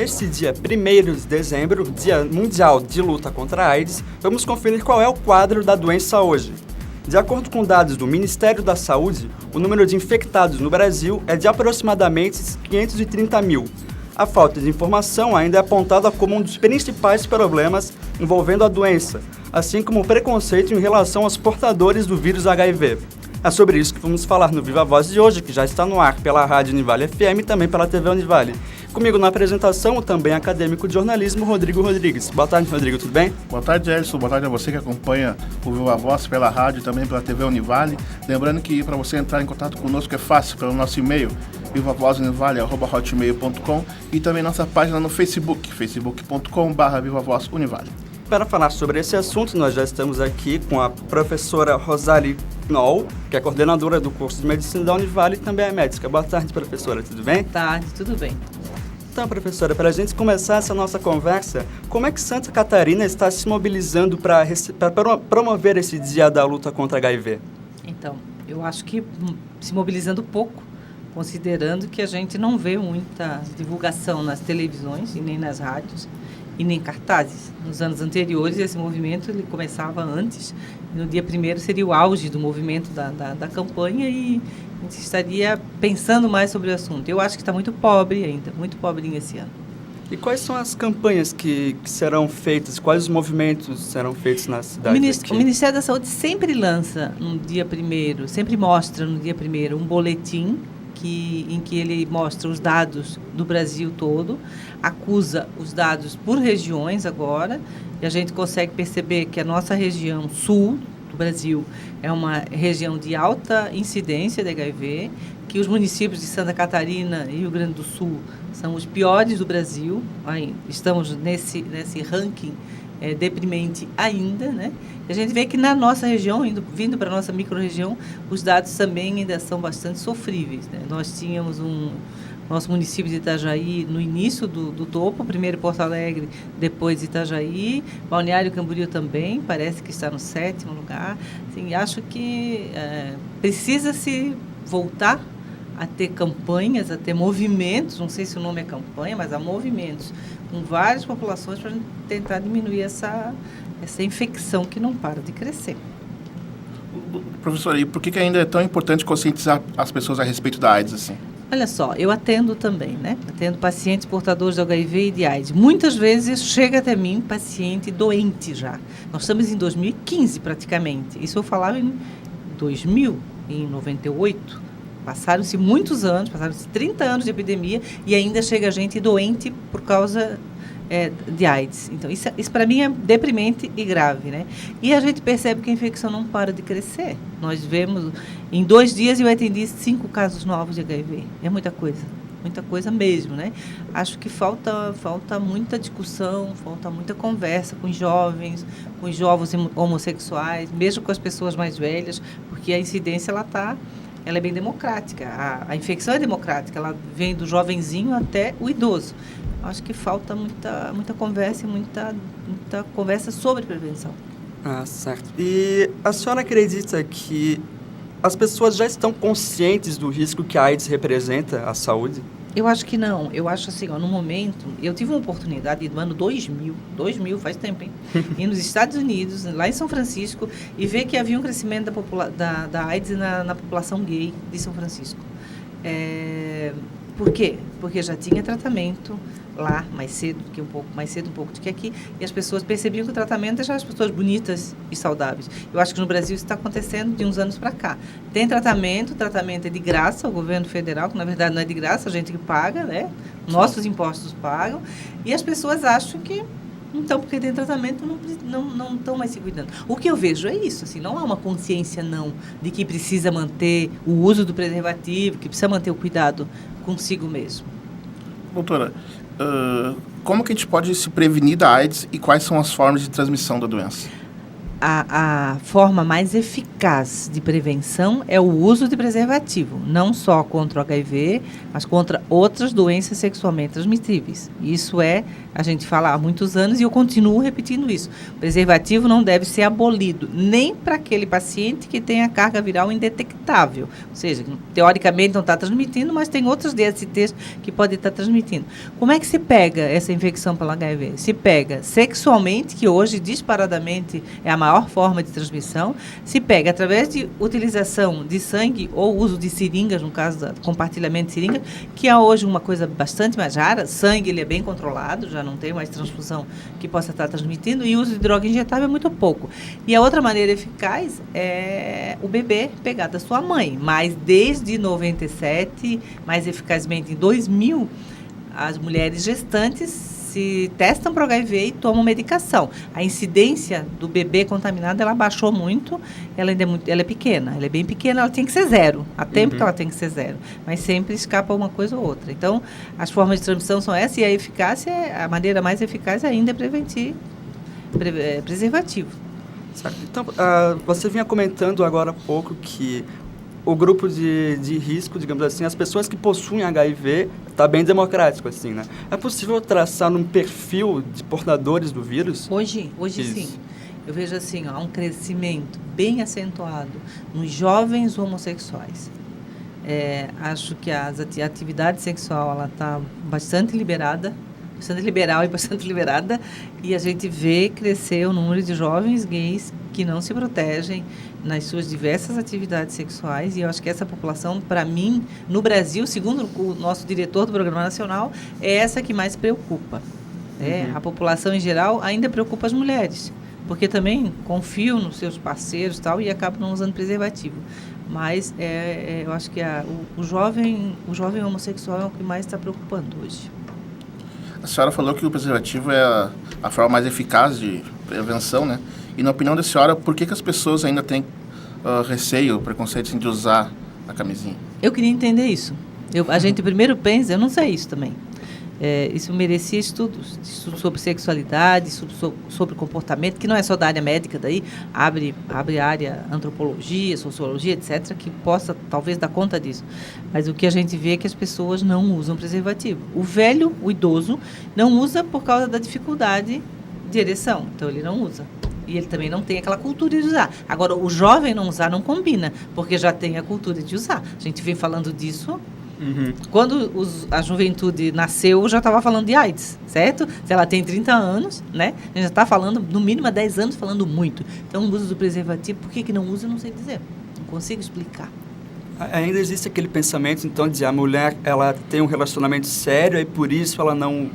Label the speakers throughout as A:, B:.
A: neste dia 1º de dezembro, Dia Mundial de Luta contra a AIDS, vamos conferir qual é o quadro da doença hoje. De acordo com dados do Ministério da Saúde, o número de infectados no Brasil é de aproximadamente 530 mil. A falta de informação ainda é apontada como um dos principais problemas envolvendo a doença, assim como o preconceito em relação aos portadores do vírus HIV. É sobre isso que vamos falar no Viva Voz de hoje, que já está no ar pela Rádio Univale FM e também pela TV Univale. Comigo na apresentação, o também acadêmico de jornalismo, Rodrigo Rodrigues. Boa tarde, Rodrigo, tudo bem?
B: Boa tarde, Edson. Boa tarde a você que acompanha o Viva Voz pela rádio e também pela TV Univale. Lembrando que para você entrar em contato conosco é fácil pelo nosso e-mail, vivavozunivale@hotmail.com, e também nossa página no Facebook, facebook.com/vivavozunivale.
A: Para falar sobre esse assunto, nós já estamos aqui com a professora Rosalie Knoll, que é coordenadora do curso de Medicina da Univale e também é médica. Boa tarde, professora, tudo bem?
C: Boa tarde, tudo bem.
A: Então, professora, para a gente começar essa nossa conversa, como é que Santa Catarina está se mobilizando para promover esse dia da luta contra HIV?
C: Então, eu acho que se mobilizando pouco, considerando que a gente não vê muita divulgação nas televisões e nem nas rádios e nem cartazes. Nos anos anteriores, esse movimento ele começava antes, e no dia 1º seria o auge do movimento da campanha e a gente estaria pensando mais sobre o assunto. Eu acho que está muito pobre ainda, muito pobrinho esse ano.
A: E quais são as campanhas que serão feitas? Quais os movimentos serão feitos na cidade?
C: O Ministério da Saúde sempre lança no dia 1º, sempre mostra no dia 1º um boletim em que ele mostra os dados do Brasil todo, acusa os dados por regiões agora, e a gente consegue perceber que a nossa região sul do Brasil é uma região de alta incidência de HIV, que os municípios de Santa Catarina e Rio Grande do Sul são os piores do Brasil. Estamos nesse ranking deprimente ainda, né? A gente vê que na nossa região, vindo para a nossa micro-região, os dados também ainda são bastante sofríveis, né? Nós tínhamos nosso município de Itajaí no início do topo, primeiro Porto Alegre, depois Itajaí, Balneário Camboriú também, parece que está no 7º lugar. Assim, acho que precisa-se voltar a ter campanhas, a ter movimentos, não sei se o nome é campanha, mas há movimentos com várias populações para a gente tentar diminuir essa infecção que não para de crescer.
B: Professora, e por que ainda é tão importante conscientizar as pessoas a respeito da AIDS, assim?
C: Olha só, eu atendo também, né? Atendo pacientes portadores de HIV e de AIDS. Muitas vezes chega até mim paciente doente já. Nós estamos em 2015 praticamente. Isso eu falava em 2000, em 98. Passaram-se muitos anos, passaram-se 30 anos de epidemia e ainda chega gente doente por causa de AIDS. Então, isso para mim é deprimente e grave, né? E a gente percebe que a infecção não para de crescer. Nós vemos, em 2 dias eu atendi 5 casos novos de HIV. É muita coisa mesmo, né? Acho que falta muita discussão, falta muita conversa com os jovens homossexuais, mesmo com as pessoas mais velhas, porque a incidência ela é bem democrática. A infecção é democrática, ela vem do jovenzinho até o idoso. Acho que falta muita conversa e muita conversa sobre prevenção.
A: Ah, certo. E a senhora acredita que as pessoas já estão conscientes do risco que a AIDS representa à saúde?
C: Eu acho que não. Eu acho assim, no momento, eu tive uma oportunidade no ano 2000 faz tempo, hein? Ir nos Estados Unidos, lá em São Francisco, e ver que havia um crescimento da AIDS na população gay de São Francisco. Por quê? Porque já tinha tratamento lá mais cedo um pouco do que aqui, e as pessoas percebiam que o tratamento deixava as pessoas bonitas e saudáveis. Eu acho que no Brasil isso está acontecendo de uns anos para cá. Tem tratamento é de graça, o governo federal, que na verdade não é de graça, a gente que paga, né? Nossos impostos pagam, e as pessoas acham que, então, porque tem tratamento, não estão mais se cuidando. O que eu vejo é isso, assim, não há uma consciência, não, de que precisa manter o uso do preservativo, que precisa manter o cuidado consigo mesmo.
B: Doutora, como que a gente pode se prevenir da AIDS e quais são as formas de transmissão da doença?
C: a forma mais eficaz de prevenção é o uso de preservativo, não só contra o HIV, mas contra outras doenças sexualmente transmissíveis. Isso a gente fala há muitos anos e eu continuo repetindo isso. O preservativo não deve ser abolido, nem para aquele paciente que tem a carga viral indetectável. Ou seja, teoricamente não está transmitindo, mas tem outros DSTs que podem estar transmitindo. Como é que se pega essa infecção pelo HIV? Se pega sexualmente, que hoje disparadamente é a maior forma de transmissão, se pega através de utilização de sangue ou uso de seringas, no caso do compartilhamento de seringas, que é hoje uma coisa bastante mais rara. Sangue ele é bem controlado, já não tem mais transfusão que possa estar transmitindo, e o uso de droga injetável é muito pouco. E a outra maneira eficaz é o bebê pegar da sua mãe, mas desde 97, mais eficazmente em 2000, as mulheres gestantes se testam para o HIV e tomam medicação. A incidência do bebê contaminado, ela baixou muito, ela é pequena, ela é bem pequena, ela tem que ser zero. Há tempo que ela tem que ser zero, mas sempre escapa uma coisa ou outra. Então, as formas de transmissão são essas, e a eficácia, a maneira mais eficaz ainda é preservativo.
A: Certo. Então, você vinha comentando agora há pouco que o grupo de risco, digamos assim, as pessoas que possuem HIV, está bem democrático, assim, né? É possível traçar um perfil de portadores do vírus?
C: Hoje sim. Eu vejo assim, há um crescimento bem acentuado nos jovens homossexuais. Acho que a atividade sexual ela está bastante liberada, bastante liberal e bastante liberada, e a gente vê crescer o número de jovens gays que não se protegem nas suas diversas atividades sexuais, e eu acho que essa população, para mim, no Brasil, segundo o nosso diretor do Programa Nacional, é essa que mais preocupa. A população em geral ainda preocupa as mulheres, porque também confiam nos seus parceiros tal, e acabam não usando preservativo. Mas eu acho que o jovem homossexual é o que mais está preocupando hoje.
B: A senhora falou que o preservativo é a forma mais eficaz de prevenção, né? E na opinião da senhora, por que as pessoas ainda têm receio, preconceito de usar a camisinha?
C: Eu queria entender isso. A gente primeiro pensa, eu não sei isso também. Isso merecia estudos sobre sexualidade, sobre comportamento, que não é só da área médica, daí abre área antropologia, sociologia, etc., que possa talvez dar conta disso. Mas o que a gente vê é que as pessoas não usam preservativo. O idoso, não usa por causa da dificuldade de ereção, então ele não usa. E ele também não tem aquela cultura de usar. Agora, o jovem não usar não combina, porque já tem a cultura de usar. A gente vem falando disso. Quando a juventude nasceu, já estava falando de AIDS, certo? Se ela tem 30 anos, né? A gente já está falando, no mínimo há 10 anos, falando muito. Então, o uso do preservativo, por que não usa, eu não sei dizer. Não consigo explicar.
A: Ainda existe aquele pensamento, então, de a mulher, ela tem um relacionamento sério e por isso ela não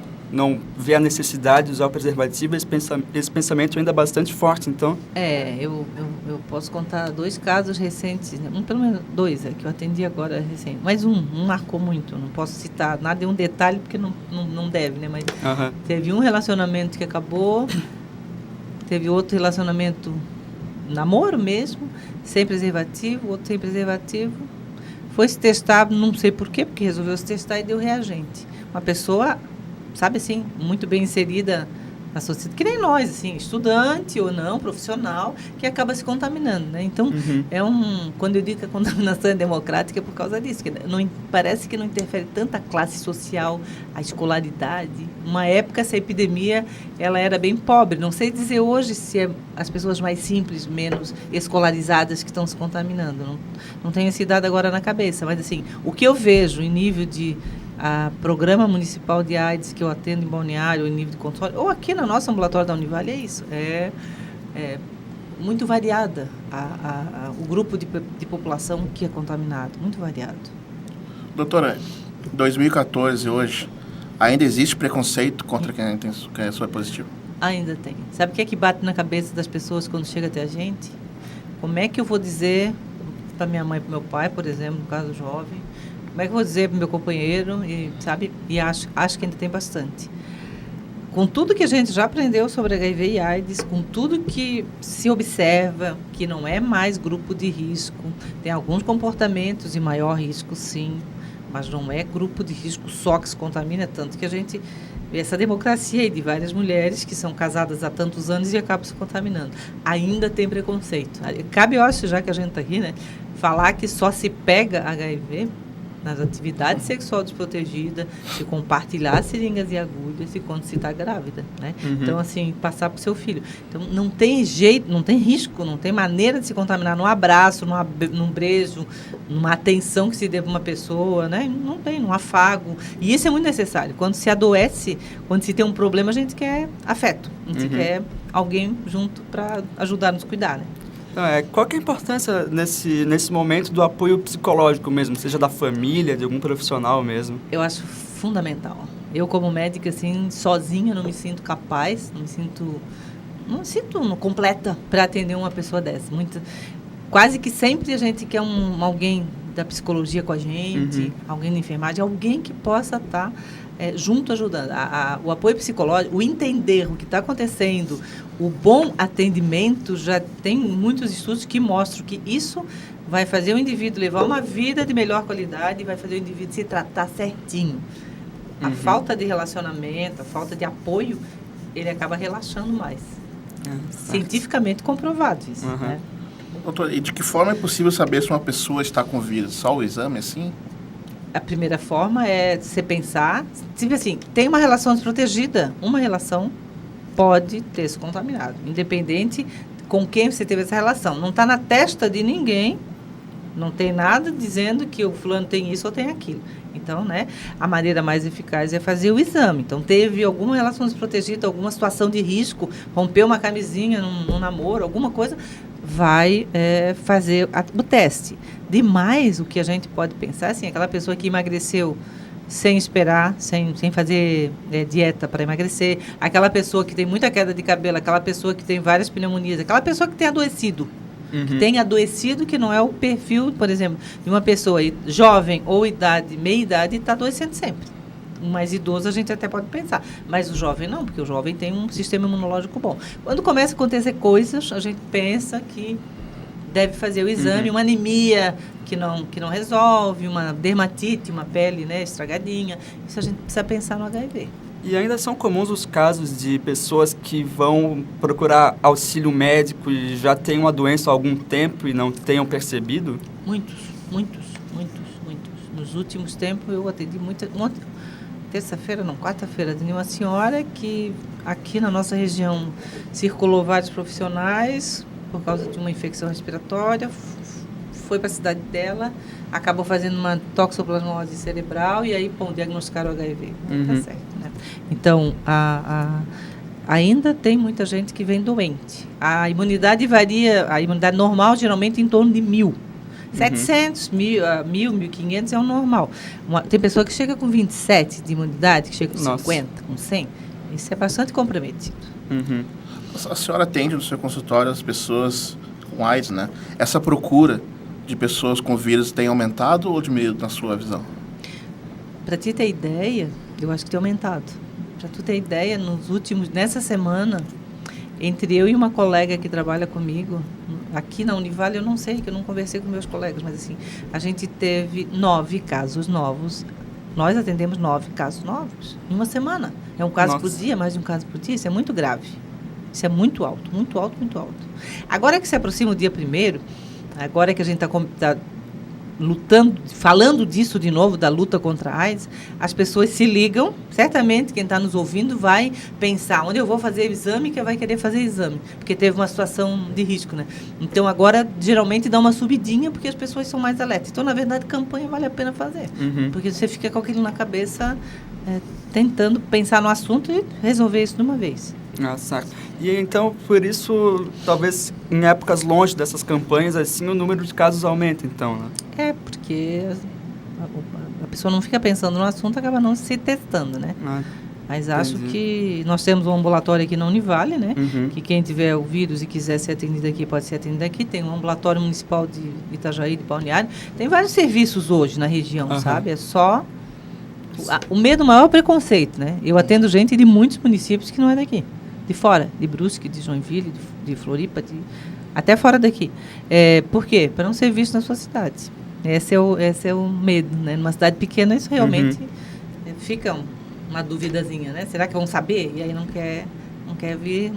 A: vê a necessidade de usar o preservativo. Esse pensamento ainda é bastante forte, então.
C: Eu posso contar 2 casos recentes, né? Pelo menos 2, que eu atendi agora recente. Mas um marcou muito, não posso citar nada de um detalhe, porque não deve, né? Mas teve um relacionamento que acabou, teve outro relacionamento, namoro mesmo, sem preservativo, outro sem preservativo. Foi se testar, não sei por quê, porque resolveu se testar e deu reagente. Uma pessoa, sabe assim, muito bem inserida na sociedade, que nem nós, assim, estudante ou não, profissional, que acaba se contaminando, né? Então, quando eu digo que a contaminação é democrática, é por causa disso, que parece que não interfere tanta classe social, a escolaridade. Uma época, essa epidemia, ela era bem pobre. Não sei dizer hoje se é as pessoas mais simples, menos escolarizadas que estão se contaminando. Não tenho esse dado agora na cabeça, mas, assim, o que eu vejo em nível de programa municipal de AIDS que eu atendo em Balneário, em nível de controle, ou aqui no nosso ambulatório da Univale, é isso. É muito variada o grupo de população que é contaminado, muito variado.
B: Doutora, 2014 hoje, ainda existe preconceito contra quem é soro positivo?
C: Ainda tem. Sabe o que é que bate na cabeça das pessoas quando chega até a gente? Como é que eu vou dizer para minha mãe e para meu pai, por exemplo, no caso jovem, como é que eu vou dizer para o meu companheiro, sabe? E acho que ainda tem bastante. Com tudo que a gente já aprendeu sobre HIV e AIDS, com tudo que se observa, que não é mais grupo de risco, tem alguns comportamentos de maior risco, sim, mas não é grupo de risco só que se contamina, tanto que a gente vê essa democracia aí de várias mulheres que são casadas há tantos anos e acabam se contaminando. Ainda tem preconceito. Cabe, eu acho, já que a gente está aqui, né, falar que só se pega HIV nas atividades sexual desprotegida, se compartilhar seringas e agulhas e quando se está grávida, né? Então, assim, passar para o seu filho. Então, não tem jeito, não tem risco, não tem maneira de se contaminar num abraço, num beijo, numa atenção que se dê para uma pessoa, né? Não tem, num afago. E isso é muito necessário. Quando se adoece, quando se tem um problema, a gente quer afeto. A gente quer alguém junto para ajudar a nos cuidar, né?
A: Qual que é a importância nesse momento do apoio psicológico mesmo, seja da família, de algum profissional mesmo?
C: Eu acho fundamental. Eu, como médica, assim, sozinha não me sinto capaz, não me sinto completa para atender uma pessoa dessa. Quase que sempre a gente quer alguém da psicologia com a gente, alguém da enfermagem, alguém que possa estar junto ajudando. O apoio psicológico, o entender o que está acontecendo, o bom atendimento, já tem muitos estudos que mostram que isso vai fazer o indivíduo levar uma vida de melhor qualidade e vai fazer o indivíduo se tratar certinho. A falta de relacionamento, a falta de apoio, ele acaba relaxando mais. Cientificamente comprovado isso, né?
B: Doutor, e de que forma é possível saber se uma pessoa está com vírus? Só o exame, assim?
C: A primeira forma é você pensar, tipo assim, tem uma relação desprotegida, uma relação pode ter se contaminado, independente com quem você teve essa relação. Não está na testa de ninguém, não tem nada dizendo que o fulano tem isso ou tem aquilo. Então, né, a maneira mais eficaz é fazer o exame. Então, teve alguma relação desprotegida, alguma situação de risco, rompeu uma camisinha num namoro, alguma coisa, vai fazer o teste. Demais, o que a gente pode pensar, assim, aquela pessoa que emagreceu sem esperar, sem fazer dieta para emagrecer, aquela pessoa que tem muita queda de cabelo, aquela pessoa que tem várias pneumonias, aquela pessoa que tem adoecido, que tem adoecido, que não é o perfil, por exemplo, de uma pessoa jovem ou meia idade, está adoecendo sempre. O mais idoso a gente até pode pensar, mas o jovem não, porque o jovem tem um sistema imunológico bom. Quando começa a acontecer coisas, a gente pensa que deve fazer o exame, uma anemia que não resolve, uma dermatite, uma pele, né, estragadinha. Isso a gente precisa pensar no HIV.
A: E ainda são comuns os casos de pessoas que vão procurar auxílio médico e já têm uma doença há algum tempo e não tenham percebido?
C: Muitos. Nos últimos tempos eu atendi quarta-feira, atendi uma senhora que aqui na nossa região circulou vários profissionais por causa de uma infecção respiratória, foi para a cidade dela, acabou fazendo uma toxoplasmose cerebral e aí, diagnosticaram o HIV. Tá certo, né? Então, ainda tem muita gente que vem doente. A imunidade varia, a imunidade normal geralmente em torno de 1.000. 700, 1.000, 1.500 é o normal. Tem pessoa que chega com 27 de imunidade, que chega com 50, com 100. Isso é bastante comprometido.
B: A senhora atende no seu consultório as pessoas com AIDS, né? Essa procura de pessoas com vírus tem aumentado ou diminuído na sua visão?
C: Para ti ter ideia, eu acho que tem aumentado. Para tu ter ideia, nessa semana, entre eu e uma colega que trabalha comigo, aqui na Univale, eu não sei, que eu não conversei com meus colegas, mas assim, a gente teve 9 casos novos. Nós atendemos 9 casos novos em uma semana. É um caso por dia, mais de um caso por dia. Isso é muito grave. Isso é muito alto, muito alto, muito alto. Agora que se aproxima o dia 1º, agora que a gente está lutando, falando disso de novo, da luta contra a AIDS, as pessoas se ligam, certamente quem está nos ouvindo vai pensar, onde eu vou fazer exame, que vai querer fazer exame, porque teve uma situação de risco, né? Então, agora, geralmente dá uma subidinha, porque as pessoas são mais alertas. Então, na verdade, campanha vale a pena fazer, porque você fica com aquilo na cabeça, tentando pensar no assunto e resolver isso de uma vez.
A: Certo. E então, por isso, talvez em épocas longe dessas campanhas, assim, o número de casos aumenta, então, né?
C: Porque a pessoa não fica pensando no assunto, acaba não se testando, né? Mas acho que nós temos um ambulatório aqui na Univale, né? Que quem tiver o vírus e quiser ser atendido aqui, pode ser atendido aqui. Tem um ambulatório municipal de Itajaí, de Balneário. Tem vários serviços hoje na região, sabe? É só... O medo maior é o preconceito, né? Eu atendo gente de muitos municípios que não é daqui. De fora, de Brusque, de Joinville, de Floripa, até fora daqui. Por quê? Para não ser visto nas suas cidades. Esse é o medo, né? Numa cidade pequena, isso realmente fica uma duvidazinha, né? Será que vão saber? E aí não quer vir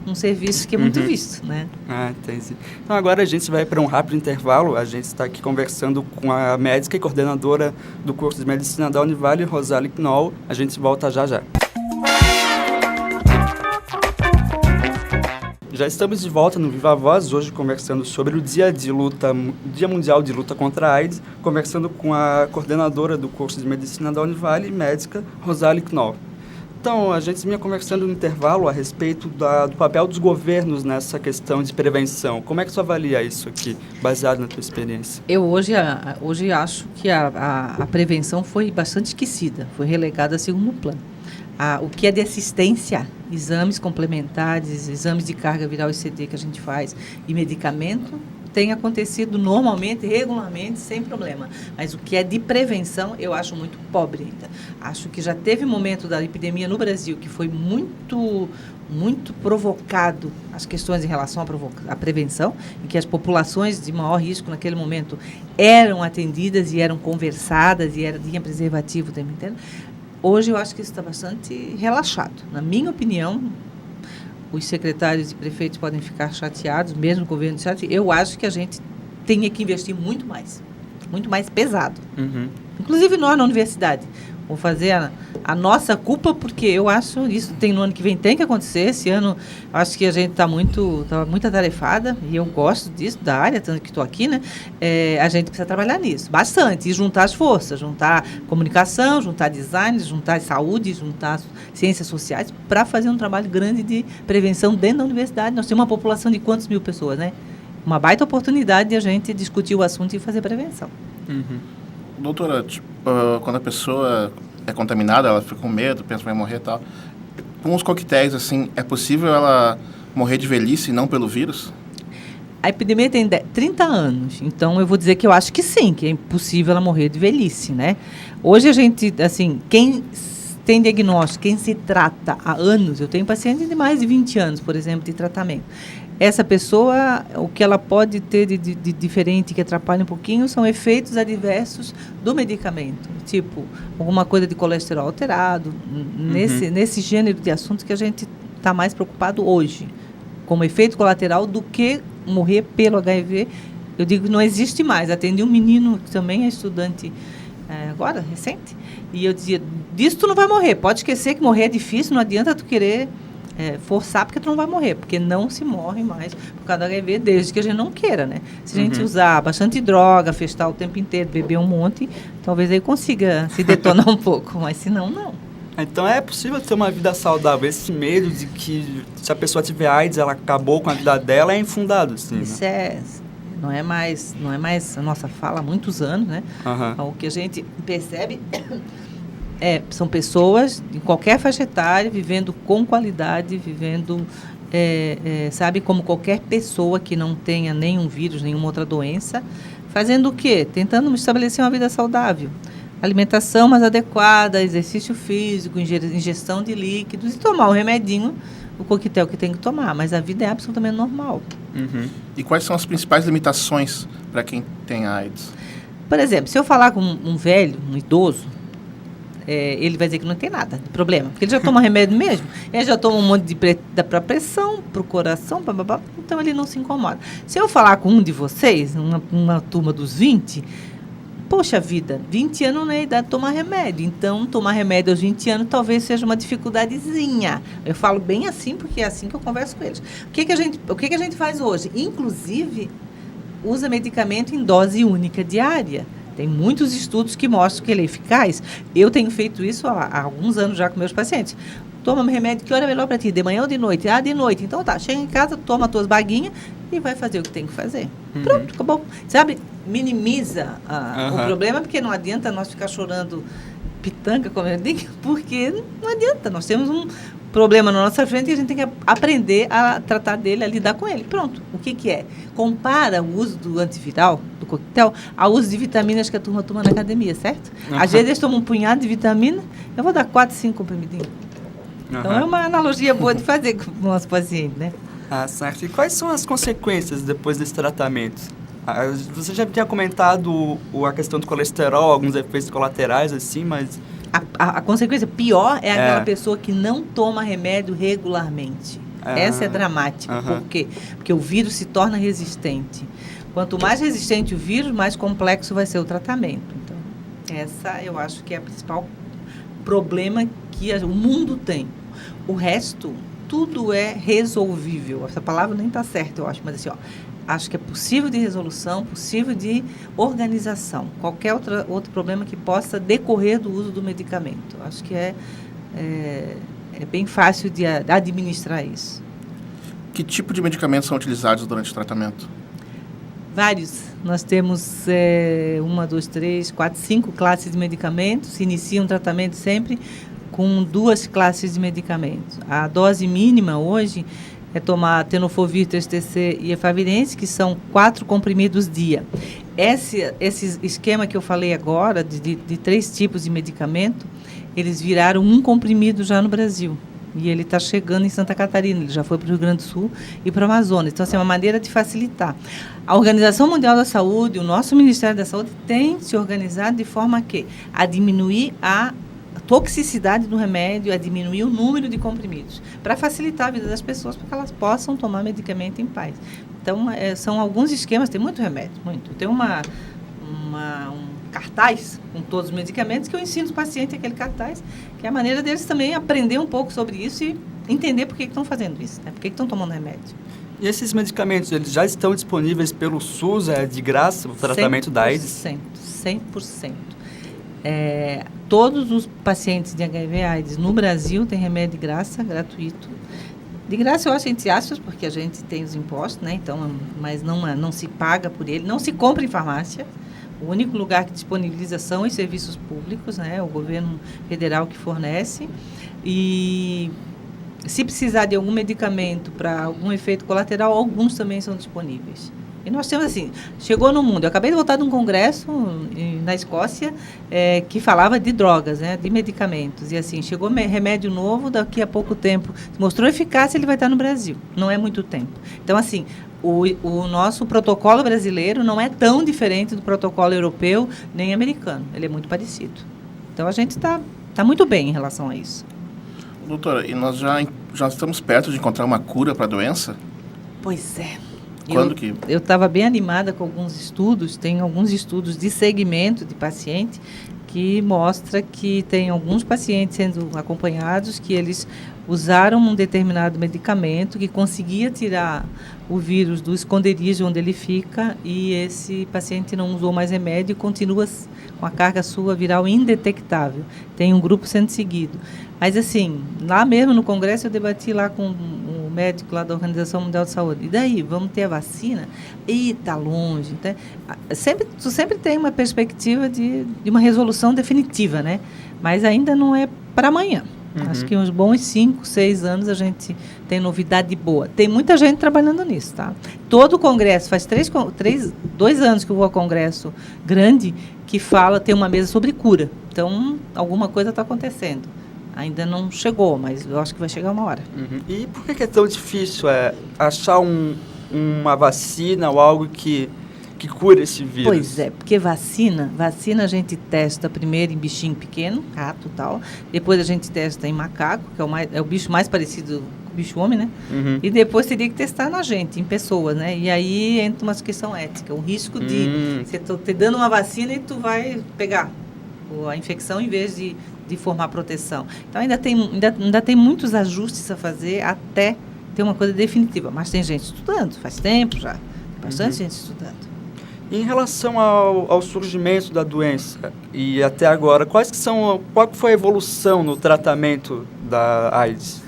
C: um serviço que é muito visto, né?
A: Ah, entendi. Então agora a gente vai para um rápido intervalo. A gente está aqui conversando com a médica e coordenadora do curso de medicina da Univale, Rosali Knoll. A gente volta já já. Já estamos de volta no Viva Voz, hoje conversando sobre o Dia Mundial de Luta contra a AIDS, conversando com a coordenadora do curso de medicina da Univale, médica Rosali Knoll. Então, a gente vinha conversando no intervalo a respeito do papel dos governos nessa questão de prevenção. Como é que você avalia isso aqui, baseado na tua experiência?
C: Eu hoje acho que a prevenção foi bastante esquecida, foi relegada a segundo plano. O que é de assistência, exames complementares, exames de carga viral e CD que a gente faz e medicamento, tem acontecido normalmente, regularmente, sem problema. Mas o que é de prevenção, eu acho muito pobre ainda. Acho que já teve momento da epidemia no Brasil que foi muito provocado as questões em relação à prevenção, em que as populações de maior risco naquele momento eram atendidas e eram conversadas e tinha preservativo o tempo inteiro. Hoje eu acho que isso está bastante relaxado. Na minha opinião, os secretários e prefeitos podem ficar chateados, mesmo o governo chateado. Eu acho que a gente tem que investir muito mais pesado. Inclusive nós na universidade. Vou fazer a nossa culpa, porque eu acho isso no ano que vem tem que acontecer. Esse ano acho que a gente está muito atarefada, e eu gosto disso, da área, tanto que estou aqui, né? A gente precisa trabalhar nisso, bastante, e juntar as forças, juntar comunicação, juntar design, juntar saúde, juntar ciências sociais, para fazer um trabalho grande de prevenção dentro da universidade. Nós temos uma população de quantas mil pessoas, né? Uma baita oportunidade de a gente discutir o assunto e fazer prevenção.
B: Doutora, quando a pessoa é contaminada, ela fica com medo, pensa que vai morrer e tal. Com os coquetéis, assim, é possível ela morrer de velhice e não pelo vírus?
C: A epidemia tem 30 anos, então eu vou dizer que eu acho que sim, que é impossível ela morrer de velhice, né? Hoje a gente, assim, quem tem diagnóstico, quem se trata há anos, eu tenho pacientes de mais de 20 anos, por exemplo, de tratamento. Essa pessoa, o que ela pode ter de diferente, que atrapalha um pouquinho, são efeitos adversos do medicamento. Tipo, alguma coisa de colesterol alterado, nesse gênero de assuntos que a gente está mais preocupado hoje, como efeito colateral, do que morrer pelo HIV. Eu digo que não existe mais. Atendi um menino que também é estudante agora, recente, e eu dizia, disso tu não vai morrer, pode esquecer que morrer é difícil, não adianta tu querer forçar, porque tu não vai morrer, porque não se morre mais por causa do HIV, desde que a gente não queira, né? Se a gente usar bastante droga, festar o tempo inteiro, beber um monte, talvez aí consiga se detonar um pouco, mas se não, não.
A: Então é possível ter uma vida saudável. Esse medo de que se a pessoa tiver AIDS, ela acabou com a vida dela, é infundado, sim,
C: Isso
A: né?
C: não é mais a nossa fala há muitos anos, né? O que a gente percebe são pessoas em qualquer faixa etária, vivendo com qualidade, vivendo, sabe, como qualquer pessoa que não tenha nenhum vírus, nenhuma outra doença, fazendo o quê? Tentando estabelecer uma vida saudável. Alimentação mais adequada, exercício físico, ingestão de líquidos e tomar o remedinho, o coquetel que tem que tomar. Mas a vida é absolutamente normal.
B: E quais são as principais limitações para quem tem AIDS?
C: Por exemplo, se eu falar com um velho, um idoso, ele vai dizer que não tem nada de problema, porque ele já toma remédio mesmo, ele já toma um monte para pressão, para o coração, então ele não se incomoda. Se eu falar com um de vocês, uma turma dos 20, poxa vida, 20 anos não é a idade de tomar remédio, então tomar remédio aos 20 anos talvez seja uma dificuldadezinha. Eu falo bem assim, porque é assim que eu converso com eles. O que a gente faz hoje? Inclusive, usa medicamento em dose única diária. Tem muitos estudos que mostram que ele é eficaz. Eu tenho feito isso há alguns anos já com meus pacientes. Toma um remédio, que hora é melhor para ti? De manhã ou de noite? De noite. Então tá, chega em casa, toma as tuas baguinhas e vai fazer o que tem que fazer. Pronto, acabou. Sabe, minimiza o problema, porque não adianta nós ficar chorando pitanga, como eu digo, porque não adianta. Nós temos um problema na nossa frente e a gente tem que aprender a tratar dele, a lidar com ele. Pronto. O que é? Compara o uso do antiviral, do coquetel, ao uso de vitaminas que a turma toma na academia, certo? Às vezes eles tomam um punhado de vitamina, eu vou dar 4, 5 comprimidinhos. Então é uma analogia boa de fazer com o nosso paciente, né?
A: Certo. E quais são as consequências depois desse tratamento? Você já tinha comentado a questão do colesterol, alguns efeitos colaterais, assim, mas...
C: A consequência pior é aquela pessoa que não toma remédio regularmente. Essa é dramática. Por quê? Porque o vírus se torna resistente. Quanto mais resistente o vírus, mais complexo vai ser o tratamento. Então, essa eu acho que é a principal problema que o mundo tem. O resto, tudo é resolvível. Essa palavra nem está certa, eu acho, mas assim, acho que é possível de resolução, possível de organização. Qualquer outro problema que possa decorrer do uso do medicamento. Acho que é bem fácil de administrar isso.
B: Que tipo de medicamentos são utilizados durante o tratamento?
C: Vários. Nós temos 5 classes de medicamentos. Se inicia um tratamento sempre com 2 classes de medicamentos. A dose mínima hoje é tomar tenofovir, 3-TC e efavirenz, que são 4 comprimidos dia. Esse esquema que eu falei agora, de 3 tipos de medicamento, eles viraram 1 comprimido já no Brasil. E ele está chegando em Santa Catarina, ele já foi para o Rio Grande do Sul e para o Amazonas. Então, assim, é uma maneira de facilitar. A Organização Mundial da Saúde, o nosso Ministério da Saúde, tem se organizado de forma a diminuir a toxicidade do remédio, a diminuir o número de comprimidos, para facilitar a vida das pessoas, para que elas possam tomar medicamento em paz. Então, são alguns esquemas, tem muito remédio, muito. Tem um cartaz com todos os medicamentos que eu ensino os pacientes aquele cartaz, que é a maneira deles também aprender um pouco sobre isso e entender por que estão fazendo isso, né? Por que estão tomando remédio.
A: E esses medicamentos, eles já estão disponíveis pelo SUS, de graça, o tratamento da AIDS?
C: 100%. Todos os pacientes de HIV/AIDS no Brasil têm remédio de graça, gratuito. De graça eu acho entre aspas, porque a gente tem os impostos, né? Então, mas não se paga por ele, não se compra em farmácia. O único lugar que disponibiliza são os serviços públicos, né? O governo federal que fornece. E se precisar de algum medicamento para algum efeito colateral, alguns também são disponíveis. E nós temos assim, chegou no mundo, eu acabei de voltar de um congresso na Escócia que falava de drogas, né, de medicamentos. E assim, chegou remédio novo, daqui a pouco tempo, mostrou eficácia, ele vai estar no Brasil. Não é muito tempo. Então, assim, o nosso protocolo brasileiro não é tão diferente do protocolo europeu nem americano. Ele é muito parecido. Então, a gente está muito bem em relação a isso.
B: Doutora, e nós já estamos perto de encontrar uma cura para a doença?
C: Pois é. Eu estava bem animada com alguns estudos, tem alguns estudos de segmento de paciente que mostra que tem alguns pacientes sendo acompanhados que eles usaram um determinado medicamento que conseguia tirar o vírus do esconderijo onde ele fica e esse paciente não usou mais remédio e continua com a carga sua viral indetectável. Tem um grupo sendo seguido. Mas assim, lá mesmo no congresso eu debati lá com o médico lá da Organização Mundial de Saúde. E daí, vamos ter a vacina? E está longe. Né? Tu sempre tem uma perspectiva de uma resolução definitiva, né? Mas ainda não é para amanhã. Acho que uns bons 5, 6 anos a gente tem novidade boa. Tem muita gente trabalhando nisso, tá? Todo o congresso, faz 2 anos que eu vou ao congresso grande, que tem uma mesa sobre cura. Então, alguma coisa está acontecendo. Ainda não chegou, mas eu acho que vai chegar uma hora.
A: E por que é tão difícil achar uma vacina ou algo que cura esse vírus?
C: Pois é, porque vacina a gente testa primeiro em bichinho pequeno, rato e tal. Depois a gente testa em macaco, que é o bicho mais parecido com o bicho homem, né? E depois teria que testar na gente, em pessoas, né? E aí entra uma questão ética, o risco de você te dando uma vacina e tu vai pegar a infecção em vez de formar proteção. Então ainda tem muitos ajustes a fazer até ter uma coisa definitiva. Mas tem gente estudando, faz tempo já. Tem bastante gente estudando.
A: Em relação ao surgimento da doença e até agora, qual foi a evolução no tratamento da AIDS?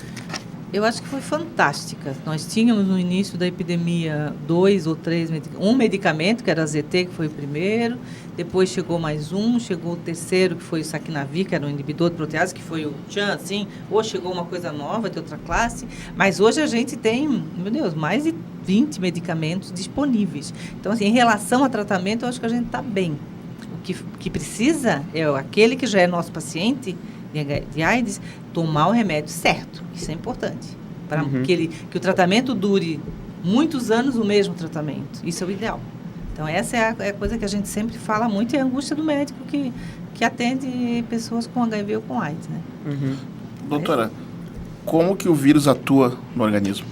C: Eu acho que foi fantástica. Nós tínhamos no início da epidemia 2 ou 3 um medicamento, que era a ZT, que foi o primeiro, depois chegou mais chegou o terceiro, que foi o Saquinavir, que era um inibidor de protease, que foi o Tchan, assim, ou chegou uma coisa nova de outra classe, mas hoje a gente tem, meu Deus, mais de 20 medicamentos disponíveis. Então, assim, em relação a tratamento, eu acho que a gente está bem. O que precisa é aquele que já é nosso paciente de AIDS, tomar o remédio certo. Isso é importante. Para que o tratamento dure muitos anos o mesmo tratamento. Isso é o ideal. Então, essa é a coisa que a gente sempre fala muito, e a angústia do médico que atende pessoas com HIV ou com AIDS, né?
A: Uhum.
B: Doutora, como que o vírus atua no organismo?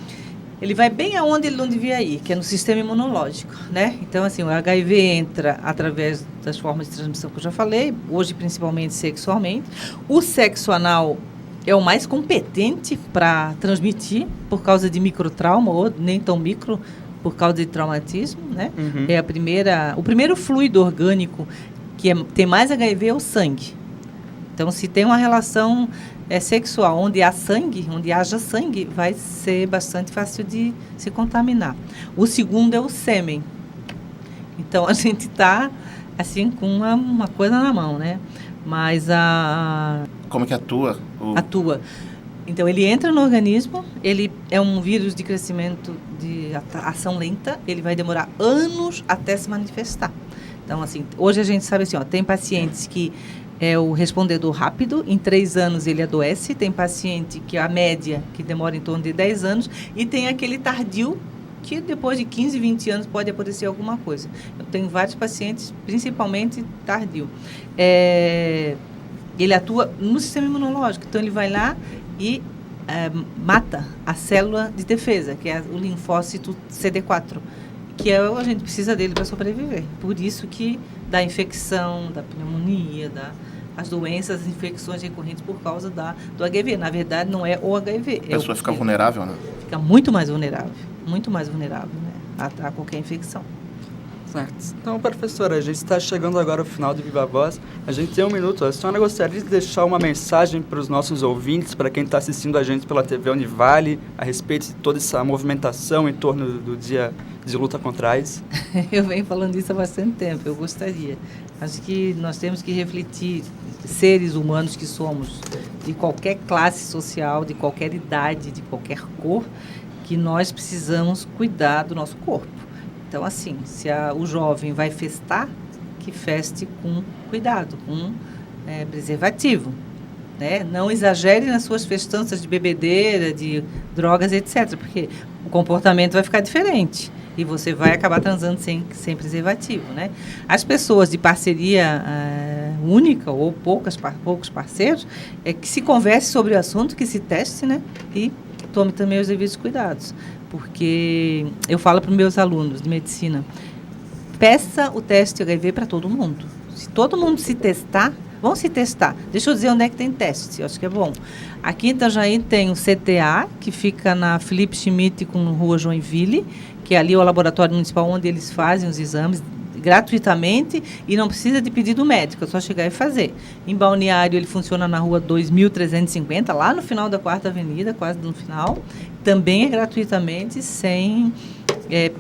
C: Ele vai bem aonde ele não devia ir, que é no sistema imunológico, né? Então, assim, o HIV entra através das formas de transmissão que eu já falei, hoje principalmente sexualmente. O sexo anal é o mais competente para transmitir por causa de microtrauma, ou nem tão micro, por causa de traumatismo, né?
A: Uhum.
C: O primeiro fluido orgânico que tem mais HIV é o sangue. Então, se tem uma relação sexual onde haja sangue, vai ser bastante fácil de se contaminar. O segundo é o sêmen. Então, a gente está, assim, com uma coisa na mão, né? Mas
B: Como que atua?
C: Atua. Então, ele entra no organismo, ele é um vírus de crescimento de ação lenta, ele vai demorar anos até se manifestar. Então, assim, hoje a gente sabe assim, tem pacientes que é o respondedor rápido, em 3 anos ele adoece, tem paciente que a média, que demora em torno de 10 anos, e tem aquele tardio, que depois de 15, 20 anos pode aparecer alguma coisa. Eu tenho vários pacientes, principalmente tardio. Ele atua no sistema imunológico, então ele vai lá e mata a célula de defesa, que é o linfócito CD4, que a gente precisa dele para sobreviver. Por isso que da infecção, da pneumonia, as doenças, as infecções recorrentes por causa do HIV. Na verdade, não é o HIV.
B: A pessoa fica vulnerável, né?
C: Fica muito mais vulnerável, né, a qualquer infecção.
A: Certo. Então, professora, a gente está chegando agora ao final do Viva Voz. A gente tem 1 minuto. A senhora gostaria de deixar uma mensagem para os nossos ouvintes, para quem está assistindo a gente pela TV Univale, a respeito de toda essa movimentação em torno do Dia de Luta contra a AIDS?
C: Eu venho falando isso há bastante tempo, eu gostaria. Acho que nós temos que refletir, seres humanos que somos, de qualquer classe social, de qualquer idade, de qualquer cor, que nós precisamos cuidar do nosso corpo. Então, assim, se o jovem vai festar, que feste com cuidado, com preservativo, né? Não exagere nas suas festanças de bebedeira, de drogas, etc., porque o comportamento vai ficar diferente e você vai acabar transando sem preservativo, né? As pessoas de parceria única ou poucos parceiros, que se converse sobre o assunto, que se teste, né? E tome também os devidos cuidados. Porque eu falo para os meus alunos de medicina, peça o teste HIV para todo mundo. Se todo mundo se testar, vão se testar. Deixa eu dizer onde é que tem teste, eu acho que é bom. Aqui em Itajaí tem o CTA, que fica na Felipe Schmidt com Rua Joinville, que é ali o laboratório municipal onde eles fazem os exames gratuitamente e não precisa de pedido médico, é só chegar e fazer. Em Balneário ele funciona na rua 2350, lá no final da 4ª Avenida, quase no final. Também é gratuitamente, sem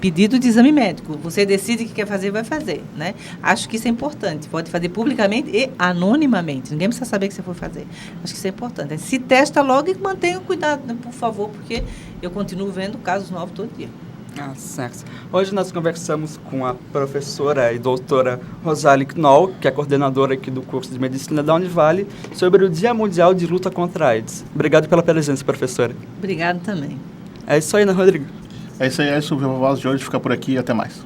C: pedido de exame médico. Você decide o que quer fazer, vai fazer, né? Acho que isso é importante. Pode fazer publicamente e anonimamente. Ninguém precisa saber o que você for fazer. Acho que isso é importante. Se testa logo e mantenha o cuidado, né, por favor, porque eu continuo vendo casos novos todo dia.
A: Ah, certo. Hoje nós conversamos com a professora e doutora Rosali Knoll, que é coordenadora aqui do curso de Medicina da Univale, sobre o Dia Mundial de Luta contra a AIDS. Obrigado pela presença, professora.
C: Obrigado também.
A: É isso aí, né, Rodrigo?
B: É isso aí, o Viva Voz de hoje fica por aqui e até mais.